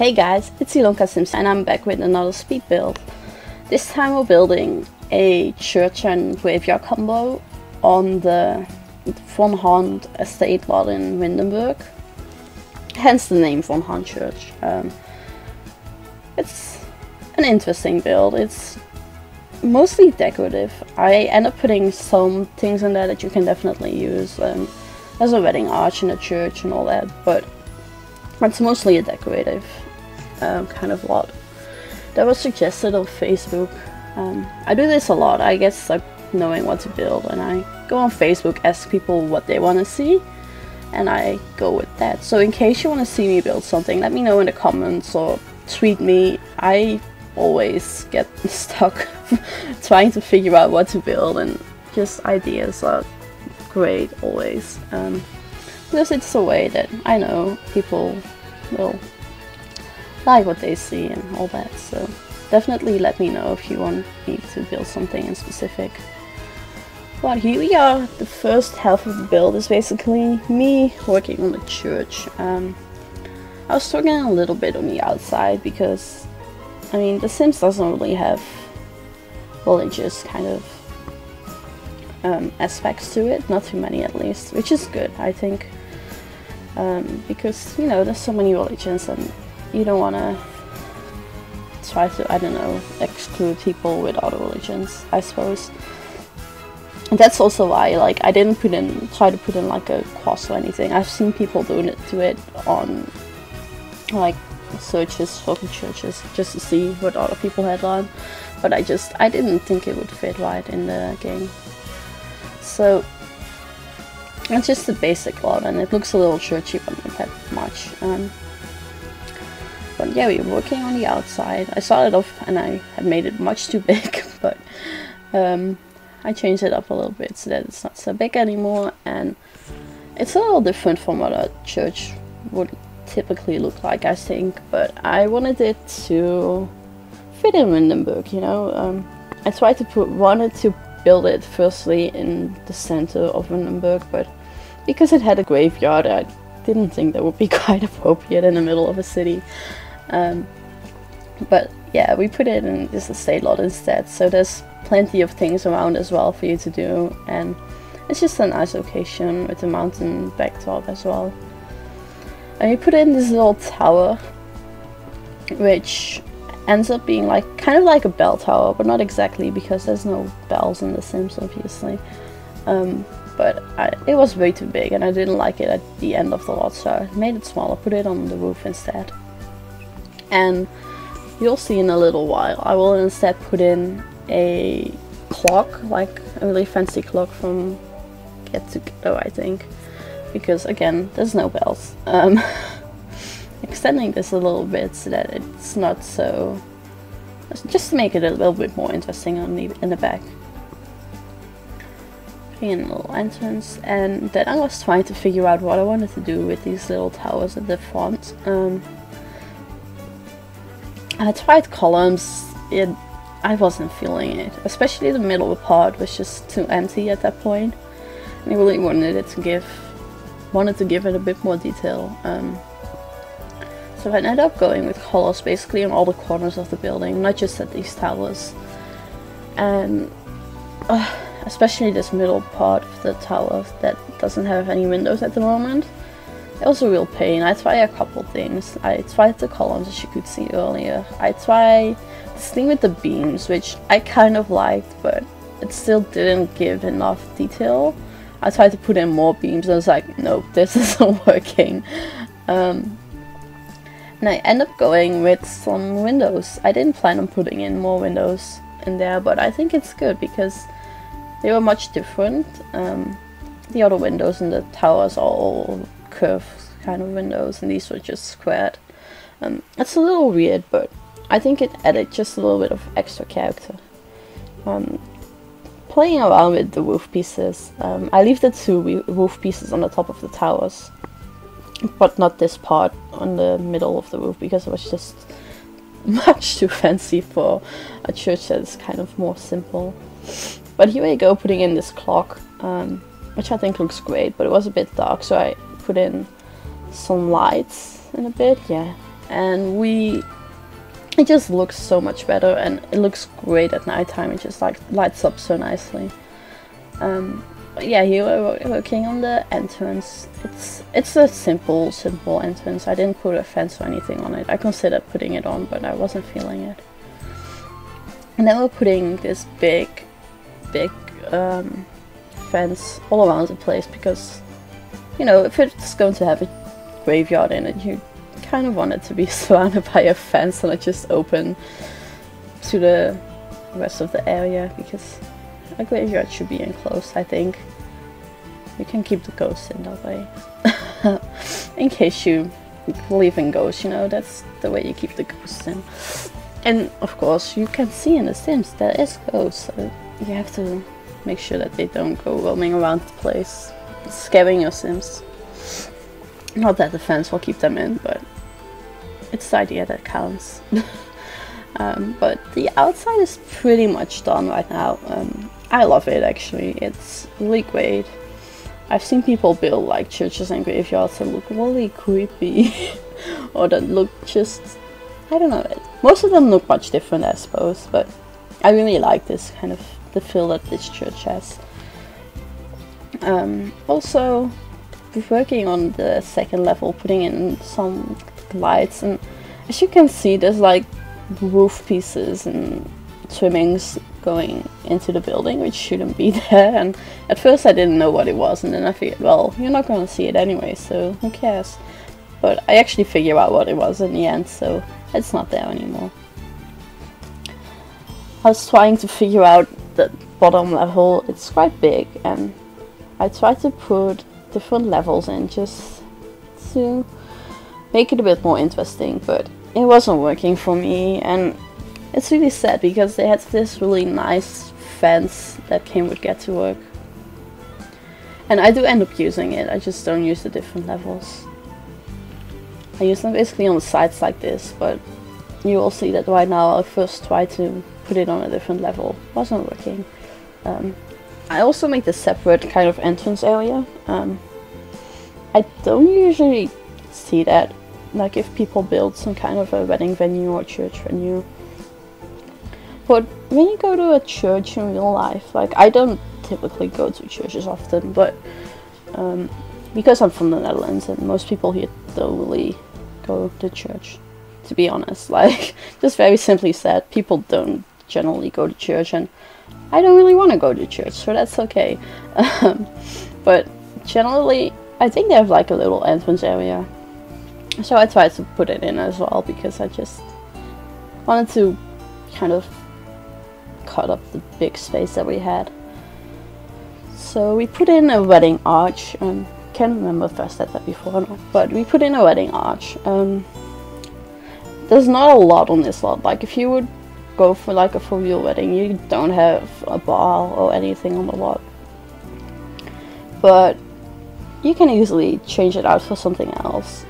Hey guys, it's IlonkaSims and I'm back with another speed build. This time we're building a church and graveyard combo on the Von Hahn estate lot in Windenburg. Hence the name Von Hahn Church. It's an interesting build. It's mostly decorative. I end up putting some things in there that you can definitely use. There's a wedding arch in the church and all that, but it's mostly a decorative kind of lot that was suggested on Facebook. I do this a lot. I guess like knowing what to build, and I go on Facebook, ask people what they want to see, and I go with that. So in case you want to see me build something, let me know in the comments or tweet me. I always get stuck trying to figure out what to build, and just ideas are great always. Because it's a way that I know people will like what they see and all that, so definitely let me know if you want me to build something in specific. But here we are. The first half of the build is basically me working on the church. I was struggling a little bit on the outside because, I mean, The Sims doesn't really have religious kind of aspects to it, not too many at least, which is good, I think. Because, you know, there's so many religions and you don't want to try to, I don't know, exclude people with other religions, I suppose. And that's also why, like, I didn't try to put in like a cross or anything. I've seen people do it on like searches for churches just to see what other people had on, but I didn't think it would fit right in the game. So it's just a basic lot, and it looks a little churchy, but not that much. But yeah, we were working on the outside. I started off and I had made it much too big, but I changed it up a little bit so that it's not so big anymore, and it's a little different from what a church would typically look like, I think, but I wanted it to fit in Windenburg, you know. I tried to wanted to build it firstly in the center of Windenburg, but because it had a graveyard, I didn't think that would be quite appropriate in the middle of a city. But yeah, we put it in this estate lot instead, so there's plenty of things around as well for you to do, and it's just a nice location with a mountain backdrop as well. And we put in this little tower, which ends up being like kind of like a bell tower, but not exactly, because there's no bells in The Sims, obviously. But it was way too big and I didn't like it at the end of the lot, so I made it smaller, put it on the roof instead. And you'll see in a little while, I will instead put in a clock, like a really fancy clock from Get Together, I think, because again, there's no bells. Extending this a little bit so that it's not so, just to make it a little bit more interesting on in the back. Putting in a little entrance, and then I was trying to figure out what I wanted to do with these little towers at the front. I tried columns. I wasn't feeling it, especially the middle part was just too empty at that point, and I really wanted to give it a bit more detail. So I ended up going with colors basically on all the corners of the building, not just at these towers. And especially this middle part of the tower that doesn't have any windows at the moment. It was a real pain. I tried a couple things. I tried the columns, as you could see earlier. I tried this thing with the beams, which I kind of liked, but it still didn't give enough detail. I tried to put in more beams and I was like, nope, this isn't working. And I end up going with some windows. I didn't plan on putting in more windows in there, but I think it's good because they were much different. The other windows in the towers are all curved kind of windows, and these were just squared. It's a little weird, but I think it added just a little bit of extra character. Playing around with the roof pieces, I leave the two roof pieces on the top of the towers, but not this part on the middle of the roof, because it was just much too fancy for a church that is kind of more simple. But here we go, putting in this clock, which I think looks great, but it was a bit dark, so I put in some lights in a bit, yeah. and it just looks so much better, and it looks great at nighttime. It just like lights up so nicely. But yeah, here we're working on the entrance. It's a simple entrance. I didn't put a fence or anything on it. I considered putting it on, but I wasn't feeling it. And then we're putting this big fence all around the place, because, you know, if it's going to have a graveyard in it, you kind of want it to be surrounded by a fence and not just open to the rest of the area, because a graveyard should be enclosed, I think. You can keep the ghosts in that way. In case you believe in ghosts, you know, that's the way you keep the ghosts in. And of course, you can see in the Sims there is ghosts, so you have to make sure that they don't go roaming around the place, scaring your Sims. Not that the fence will keep them in, but it's the idea that counts. But the outside is pretty much done right now. I love it, actually. It's really great. I've seen people build like churches and graveyards that look really creepy or that look just, I don't know, most of them look much different, I suppose, but I really like this kind of the feel that this church has. Also, we're working on the second level, putting in some lights, and as you can see, there's like roof pieces and trimmings going into the building, which shouldn't be there. And at first I didn't know what it was, and then I figured, well, you're not going to see it anyway, so who cares? But I actually figured out what it was in the end, so it's not there anymore. I was trying to figure out the bottom level. It's quite big, and I tried to put different levels in just to make it a bit more interesting, but it wasn't working for me, and it's really sad because they had this really nice fence that came with Get to Work. And I do end up using it, I just don't use the different levels. I use them basically on the sides like this, but you will see that right now I first tried to put it on a different level. Wasn't working. I also make the separate kind of entrance area. I don't usually see that, like if people build some kind of a wedding venue or church venue. But when you go to a church in real life, like I don't typically go to churches often, but because I'm from the Netherlands and most people here don't really go to church, to be honest. Like, just very simply said, people don't generally go to church, and I don't really want to go to church, so that's okay. But generally, I think they have like a little entrance area, so I tried to put it in as well, because I just wanted to kind of cut up the big space that we had. So we put in a wedding arch. Can't remember if I said that before or not, but we put in a wedding arch. There's not a lot on this lot. Like if you would go for like a for real wedding, you don't have a bar or anything on the lot, but you can easily change it out for something else.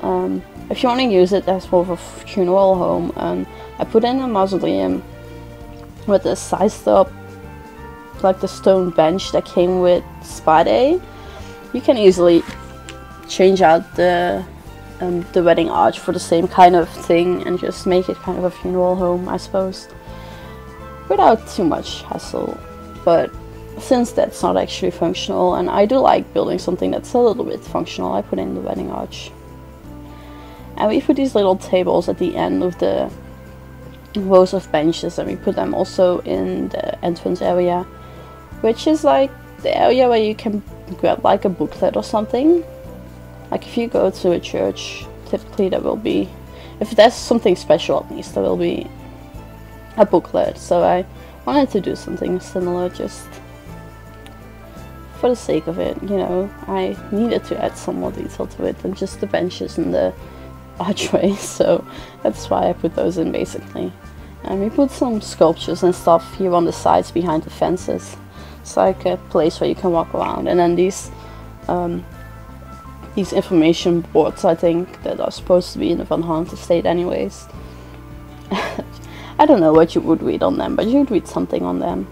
If you want to use it as more of a funeral home, I put in a mausoleum with a sized up, like the stone bench that came with Spade. You can easily change out the wedding arch for the same kind of thing and just make it kind of a funeral home, I suppose, without too much hassle. But since that's not actually functional, and I do like building something that's a little bit functional, I put in the wedding arch. And we put these little tables at the end of the rows of benches, and we put them also in the entrance area, which is like the area where you can grab like a booklet or something. Like if you go to a church, typically there will be, if there's something special at least, there will be a booklet. So I wanted to do something similar just for the sake of it, you know. I needed to add some more detail to it than just the benches and the archway, so that's why I put those in basically. And we put some sculptures and stuff here on the sides behind the fences. It's like a place where you can walk around, and then these information boards, I think, that are supposed to be in the Van Hunt estate anyways. I don't know what you would read on them, but you'd read something on them.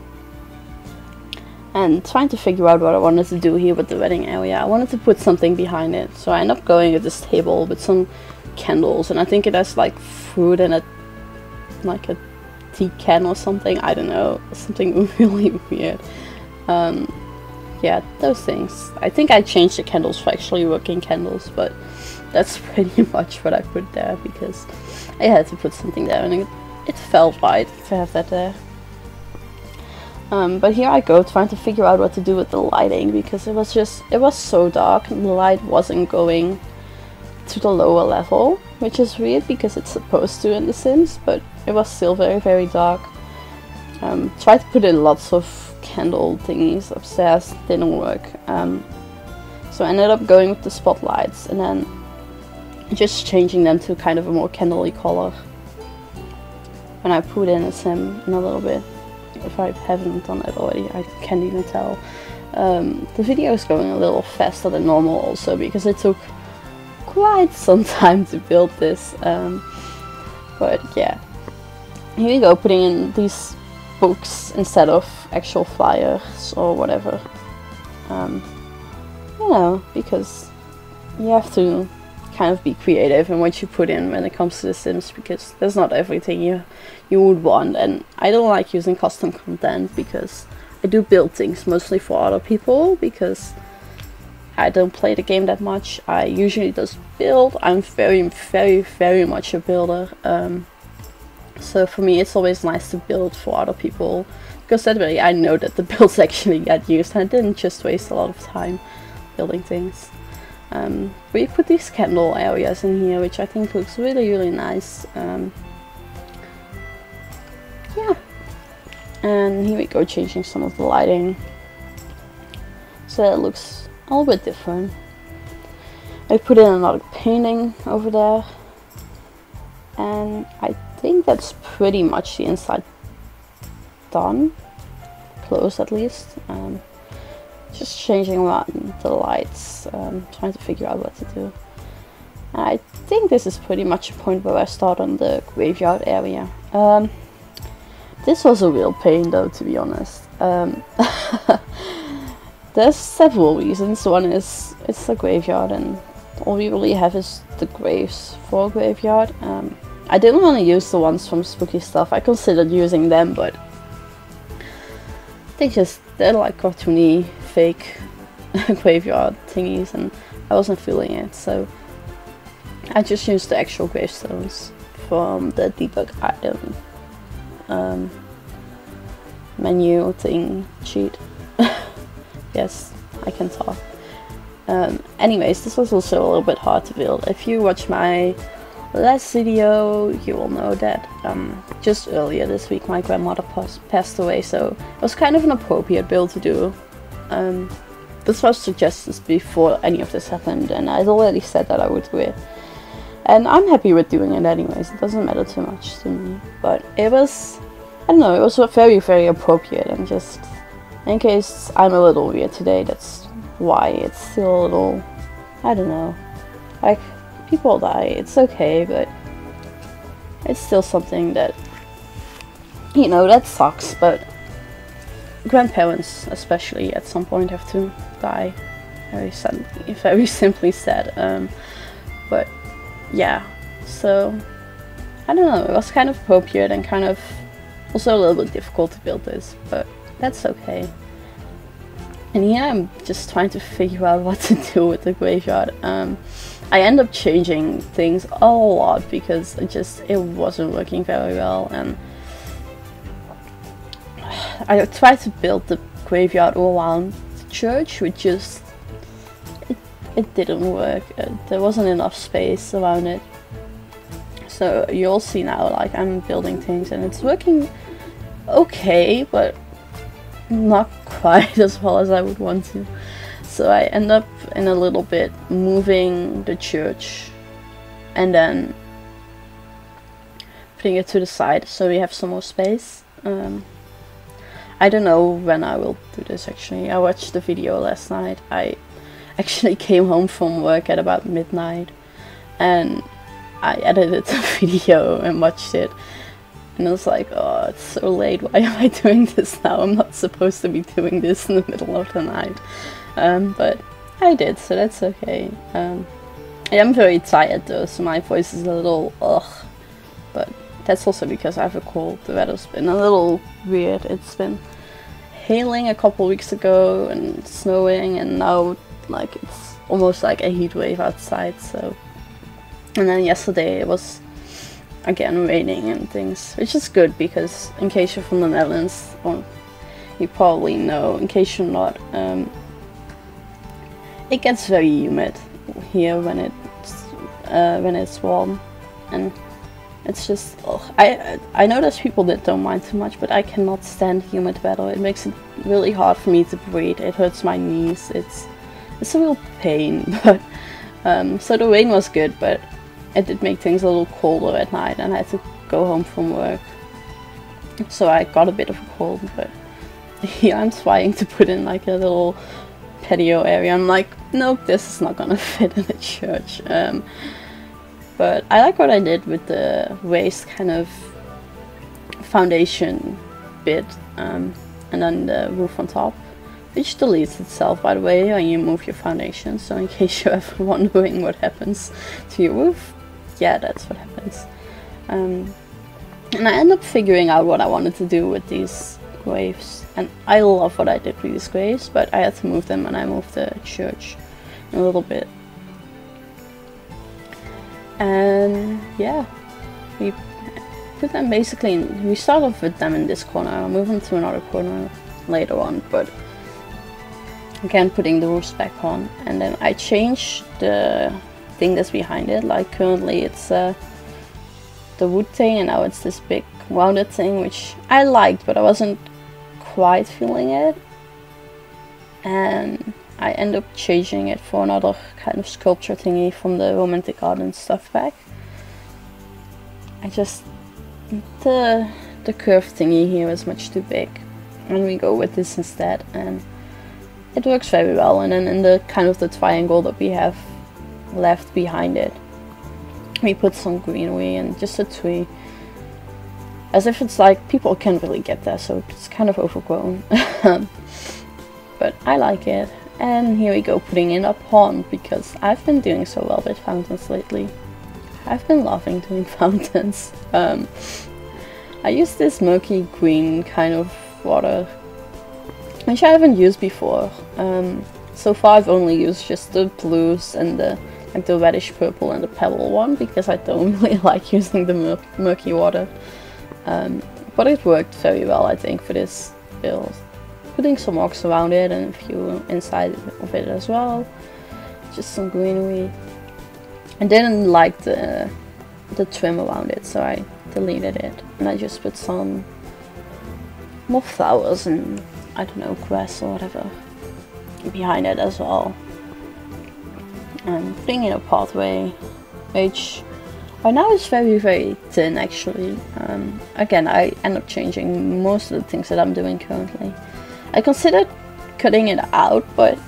and trying to figure out what I wanted to do here with the wedding area. I wanted to put something behind it, so I ended up going with this table with some candles, and I think it has like fruit and like a tea can or something. I don't know, something really weird. Yeah, those things. I think I changed the candles for actually working candles, but that's pretty much what I put there because I had to put something there, and it felt right to have that there. But here I go trying to figure out what to do with the lighting, because it was so dark and the light wasn't going to the lower level, which is weird because it's supposed to in The Sims, but it was still very, very dark. Tried to put in lots of candle thingies upstairs, didn't work. So I ended up going with the spotlights and then just changing them to kind of a more candle-y color. When I put in a sim in a little bit. If I haven't done it already, I can't even tell. The video is going a little faster than normal also because it took quite some time to build this. But yeah, here we go, putting in these books instead of actual flyers or whatever. You know, because you have to kind of be creative in what you put in when it comes to The Sims, because there's not everything you would want, and I don't like using custom content because I do build things mostly for other people because I don't play the game that much. I usually just build. I'm very, very, very much a builder. So for me it's always nice to build for other people because that way I know that the builds actually get used and I didn't just waste a lot of time building things. We put these candle areas in here, which I think looks really, really nice. Yeah, and here we go, changing some of the lighting so that it looks a little bit different. I put in another painting over there, and I think that's pretty much the inside done, close at least. Just changing around the lights, trying to figure out what to do. I think this is pretty much a point where I start on the graveyard area. This was a real pain though, to be honest. There's several reasons. One is it's a graveyard and all we really have is the graves for a graveyard. I didn't want to use the ones from Spooky Stuff. I considered using them, but they're like cartoony, fake graveyard thingies, and I wasn't feeling it, so I just used the actual gravestones from the debug item menu thing cheat. Yes, I can talk. Anyways, this was also a little bit hard to build. If you watch my last video, you will know that just earlier this week my grandmother passed away, so it was kind of an appropriate build to do. This was suggested before any of this happened, and I'd already said that I would do it. And I'm happy with doing it anyways, it doesn't matter too much to me. But it was, I don't know, it was very, very appropriate, and just in case I'm a little weird today, that's why. It's still a little, I don't know, like, people die, it's okay, but it's still something that, you know, that sucks, but grandparents especially at some point have to die, very simply said. But yeah, so I don't know, it was kind of appropriate and kind of also a little bit difficult to build this, but that's okay. And here I'm just trying to figure out what to do with the graveyard. I end up changing things a lot because it wasn't working very well, and I tried to build the graveyard all around the church, which just it didn't work. There wasn't enough space around it. So you'll see now, like, I'm building things and it's working okay, but not quite as well as I would want to. So I end up in a little bit moving the church and then putting it to the side so we have some more space. I don't know when I will do this actually. I watched the video last night. I actually came home from work at about midnight and I edited the video and watched it. And I was like, oh, it's so late, why am I doing this now? I'm not supposed to be doing this in the middle of the night. But I did, so that's okay. I am very tired though, so my voice is a little ugh. But that's also because I have a cold. The weather's been a little weird. It's been hailing a couple weeks ago and snowing, and now like it's almost like a heat wave outside. So, and then yesterday it was again raining and things, which is good because in case you're from the Netherlands, or you probably know, in case you're not, it gets very humid here when it's warm, and it's just, I know there's people that don't mind too much, but I cannot stand humid weather. It makes it really hard for me to breathe. It hurts my knees. It's a real pain. But so the rain was good, but it did make things a little colder at night, and I had to go home from work. So I got a bit of a cold, but yeah, I'm trying to put in like a little patio area. I'm like, nope, this is not gonna fit in a church. But I like what I did with the raised kind of foundation bit, and then the roof on top, which deletes itself, by the way, when you move your foundation. So in case you're ever wondering what happens to your roof, yeah, that's what happens. And I ended up figuring out what I wanted to do with these graves, and I love what I did with these graves, but I had to move them, and I moved the church a little bit. And yeah, we put them basically in, we start off with them in this corner. I'll move them to another corner later on, but again, putting the roofs back on. And then I changed the thing that's behind it. Like currently it's the wood thing, and now it's this big rounded thing, which I liked, but I wasn't quite feeling it. And I end up changing it for another kind of sculpture thingy from the Romantic Garden stuff pack. I just, the curved thingy here is much too big, and we go with this instead, and it works very well. And then in the kind of the triangle that we have left behind it, we put some greenery and just a tree, as if it's like people can't really get there, so it's kind of overgrown. But I like it. And here we go, putting in a pond, because I've been doing so well with fountains lately. I've been loving doing fountains. I use this murky green kind of water, which I haven't used before. So far I've only used just the blues and the reddish purple and the pebble one, because I don't really like using the murky water. But it worked very well, I think, for this build. Putting some rocks around it and a few inside of it as well. Just some greenery. I didn't like the trim around it, so I deleted it. And I just put some more flowers and, I don't know, grass or whatever behind it as well. And putting in a pathway, which right now is very, very thin actually. Again, I end up changing most of the things that I'm doing currently. I considered cutting it out, but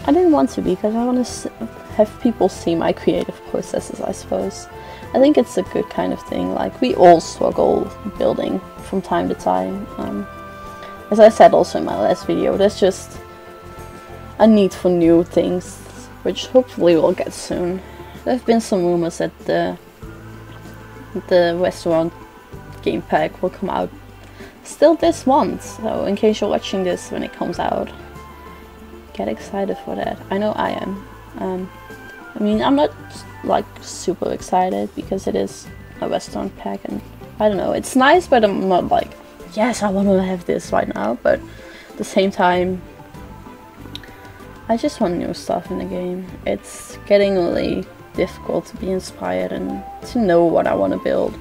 I didn't want to, because I want to have people see my creative processes, I suppose. I think it's a good kind of thing. Like, we all struggle building from time to time. As I said also in my last video, there's just a need for new things, which hopefully we'll get soon. There have been some rumors that the restaurant game pack will come out still this month, so in case you're watching this when it comes out, get excited for that. I know I am. I mean, I'm not like super excited because it is a restaurant pack, and I don't know, it's nice, but I'm not like, yes, I want to have this right now. But at the same time, I just want new stuff in the game. It's getting really difficult to be inspired and to know what I want to build.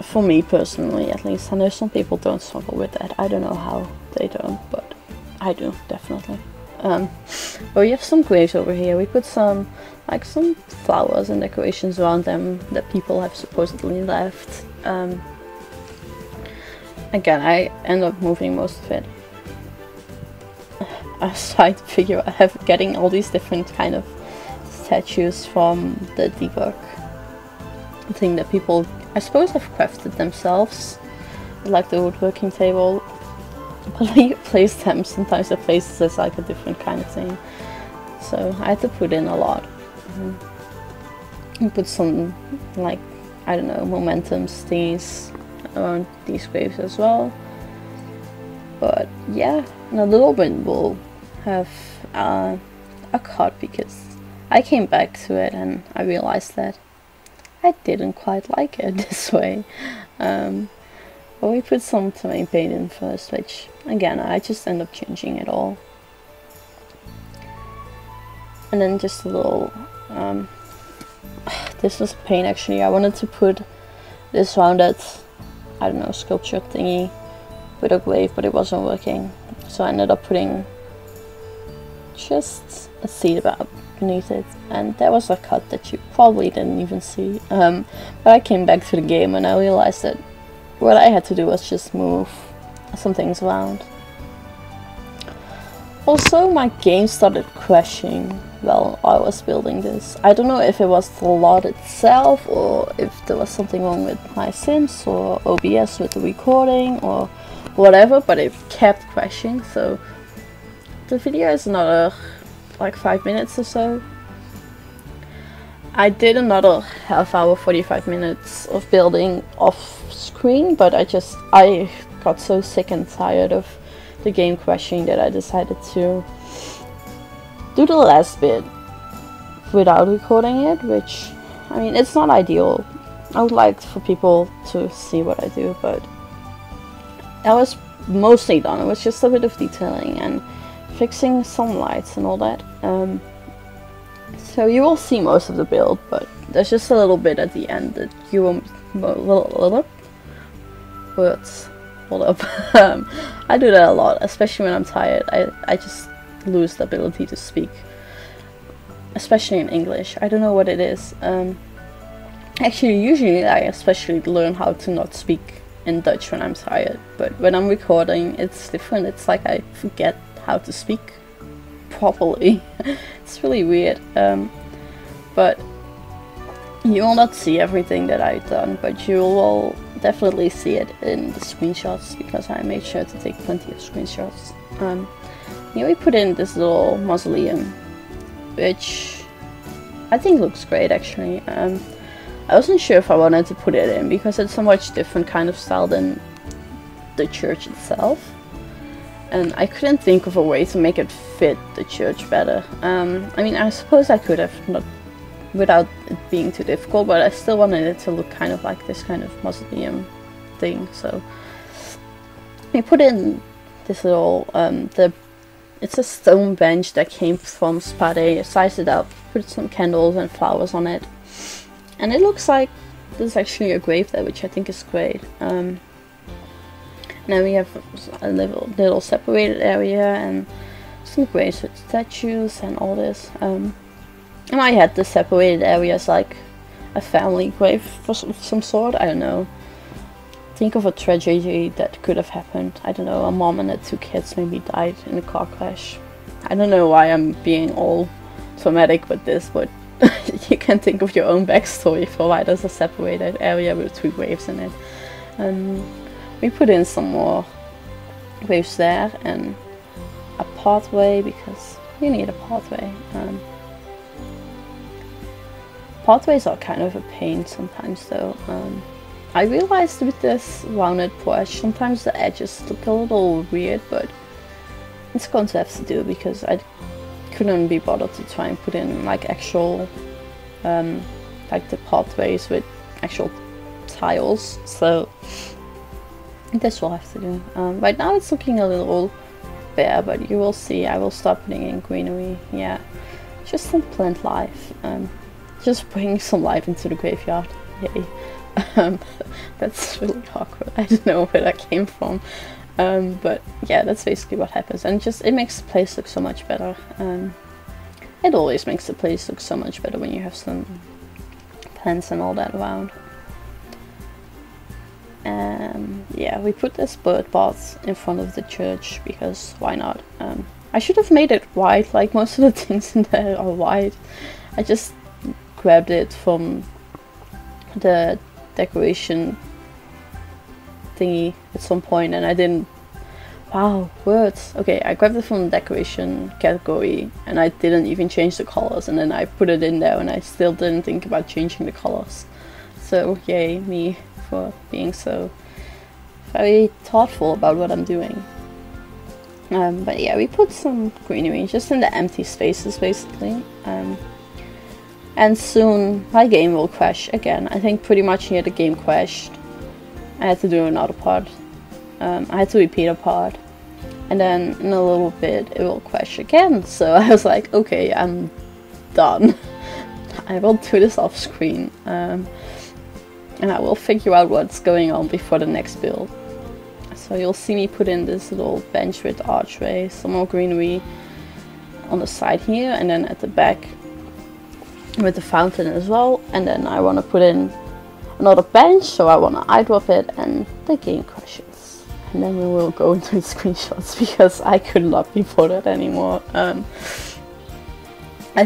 For me personally, at least. I know some people don't struggle with that. I don't know how they don't, but I do, definitely. But we have some graves over here. We put some flowers and decorations around them that people have supposedly left. Again, I end up moving most of it. I was trying to figure out getting all these different kind of statues from the debug thing that people I suppose I've crafted themselves, like the woodworking table, but when you place them, sometimes the place is like a different kind of thing. So I had to put in a lot. And put some, like, I don't know, momentum thingies around these graves as well. But yeah, and a little bit will have a cut because I came back to it and I realized that I didn't quite like it this way. But we put some terrain paint in first, which again I just end up changing it all. And then just a little, this was paint actually. I wanted to put this rounded, I don't know, sculpture thingy with a grave, but it wasn't working. So I ended up putting just a seed about beneath it, and there was a cut that you probably didn't even see. But I came back to the game and I realized that what I had to do was just move some things around. Also, my game started crashing while I was building this. I don't know if it was the lot itself or if there was something wrong with my Sims or OBS with the recording or whatever, but it kept crashing. So the video is another like 5 minutes or so. I did another half hour, 45 minutes of building off screen, but I got so sick and tired of the game crashing that I decided to do the last bit without recording it, which, I mean, it's not ideal. I would like for people to see what I do, but I was mostly done. It was just a bit of detailing and fixing some lights and all that. So you will see most of the build, but there's just a little bit at the end that you will... words. Hold up. I do that a lot, especially when I'm tired. I just lose the ability to speak, especially in English. I don't know what it is. Actually, usually I especially learn how to not speak in Dutch when I'm tired, but when I'm recording it's different. It's like I forget how to speak properly. It's really weird. But you will not see everything that I've done, but you will definitely see it in the screenshots, because I made sure to take plenty of screenshots. Here we put in this little mausoleum, which I think looks great actually. I wasn't sure if I wanted to put it in because it's a much different kind of style than the church itself, and I couldn't think of a way to make it fit the church better. I mean, I suppose I could have, not without it being too difficult, but I still wanted it to look kind of like this kind of mausoleum thing. So we put in this little, it's a stone bench that came from Spade. Sized it up, put some candles and flowers on it, and it looks like there's actually a grave there, which I think is great. Now we have a little separated area and some graves with statues and all this. And I had the separated areas like a family grave for some sort. I don't know. Think of a tragedy that could have happened. I don't know, a mom and her 2 kids maybe died in a car crash. I don't know why I'm being all traumatic with this, but you can think of your own backstory for why there's a separated area with 2 graves in it. We put in some more graves there and a pathway, because you need a pathway. Pathways are kind of a pain sometimes though. I realized with this rounded porch, sometimes the edges look a little weird, but it's going to have to do because I couldn't be bothered to try and put in like actual, like the pathways with actual tiles, so this will have to do. Right now it's looking a little bare, but you will see I will start putting in greenery. Yeah, just some plant life. Just bring some life into the graveyard. Yay. That's really awkward. I don't know where that came from. But yeah, that's basically what happens. And just, it makes the place look so much better. It always makes the place look so much better when you have some plants and all that around. Yeah, we put this bird bath in front of the church because why not? I should have made it white, like most of the things in there are white. I just grabbed it from the decoration thingy at some point, and I didn't. Wow, words. Okay, I grabbed it from the decoration category and I didn't even change the colors, and then I put it in there and I still didn't think about changing the colors. So yay me for being so very thoughtful about what I'm doing. But yeah, we put some greenery just in the empty spaces basically. And soon my game will crash again. I think pretty much here the game crashed. I had to do another part. I had to repeat a part, and then in a little bit it will crash again. So I was like, okay, I'm done. I will do this off screen, and I will figure out what's going on before the next build. So you'll see me put in this little bench with archway, some more greenery on the side here, and then at the back with the fountain as well. And then I want to put in another bench, so I want to eyedrop it, and the game crashes. And then we will go into the screenshots because I could not be bothered anymore. I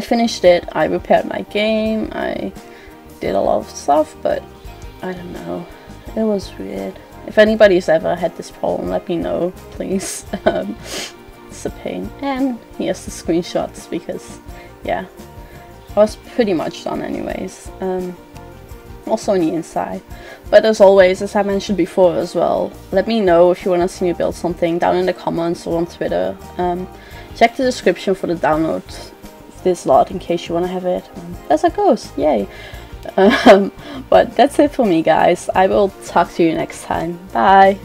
finished it, I repaired my game, I did a lot of stuff, but I don't know, it was weird. If anybody's ever had this problem, let me know, please. It's a pain. And here's the screenshots because, yeah, I was pretty much done anyways. Also on the inside. But as always, as I mentioned before as well, let me know if you want to see me build something down in the comments or on Twitter. Check the description for the download of this lot in case you want to have it. As it goes, yay! But that's it for me, guys. I will talk to you next time. Bye!